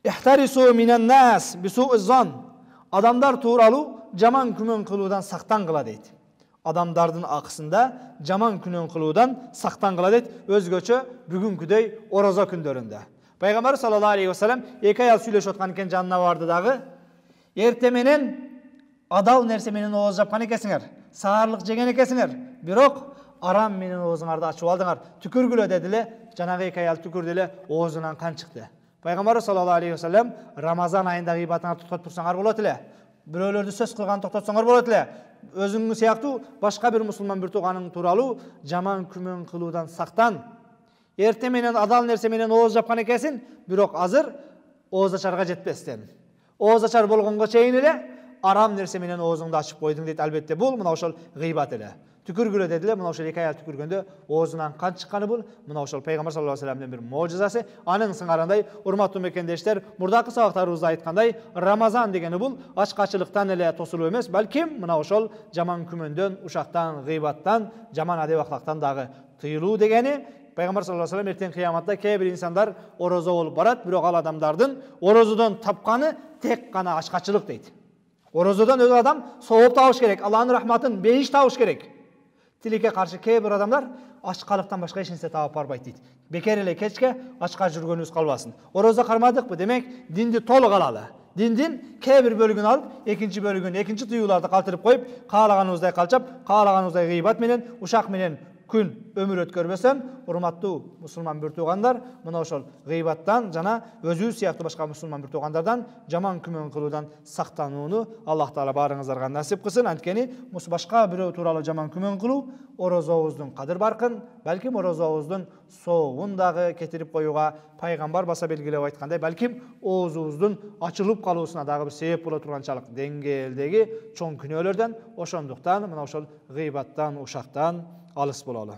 İhtarisu minen nas bisu'iz zan. Adamlar tuğralu jaman kümen kılууdan saktan kıla deydi. Adamdardın akısında jaman kümen kılууdan saktan kıla deydi. Özgöçö бүгүnkүдөй oroza kündöründe. Peygamber sallallahu aleyhi ve sellem eki ayal süйлöşüp otkan eken janına vardı dağı. Ertemenen adal nerse menen ooz japkan ekesiңер. Sağırlık jegen ekesiңер. Birok aram menen oozуңарды açıp aldыңар. Tükürgülö dedile. Janagı eki ayal tükürdü ele oozundan kan çıktı. Peygamber sallallahu aleyhi ve sellem Ramazan ayında gıybatına tutup tursaңар bolot ele. Biröөлөрдү söz kılgan toktatsaңар bolot ele. Özüңүz сыяктуу başka bir musulman bir tuğanın tuğralı jaman kümen kılууdan saktan. Erte menen adal nerse menen ooz japkan ekesin, birok azır ooz açarga жетпестен. Ooz açar bolgonго чейин эле aram nerse menen oozуңду açıp koydуң дейт. Албетте бул мына ошол гыйбат эле. Tükürgülö dediler. Mına ошол эки аял tükürgöndө oozundan kan çıkkanı bul. Mına ошол Peygamber sallallahu aleyhi ve sellem'den bir mucizası. Anın sыңарындай, урматтуу мекендештер, мурдакы сабактарыбызда айткандай, Ramazan degeni bul açkaçılıktan эле тосулуу эмес, балким мына ошол жаман күмөндөн, ушактан, гыйбаттан, жаман адеп аклактан дагы тыйылуу дегени. Peygamber sallallahu aleyhi ve sellem erten kıyamatta kээ bir insanlar orozo olup barat, бирок ал адамдардын orozodan tapkanı tek kana açkaçılık deydi. Orozodan öz adam soğup табыш керек, Allah'ın rahmatın beyiş табыш керек. Тилекке каршы кээ bir adamlar açkalıktan başka eч нерсе таап барбайт дейт. Бекер эле кечке açка жүргөнүбүз калбасын. Орозо кармадыкпы, демек динди толук алалы. Диндин кээ bir бөлүгүн алып, экинчи бөлүгүн, экинчи тыюуларды калтырып коюп, каалаганыбыздай калчап, каалаганыбыздай гыйбат менен, ушак менен күн ömür өткөрбөсөм, урматтуу мусулман бир туугандар, мына ошол гыйбаттан жана өзүбүз сыяктуу башка мусулман бир туугандардан жаман күмөн кылуудан сактанууну Аллах Таала баарыңыздарга насип кылсын. Анткени башка бирөө тууралуу жаман күмөн кылуу орозобуздун кадыр баркын, балким орозобуздун соогун дагы кетирип коюуга пайгамбар баса белгилеп айткандай, балким оозубуздун ачылып калуусуна дагы бир себеп боло турганчалык деңгээлдеги чоң күнөөлөрдөн, ошондуктан мына ошол гыйбаттан, ушактан алыс бололу.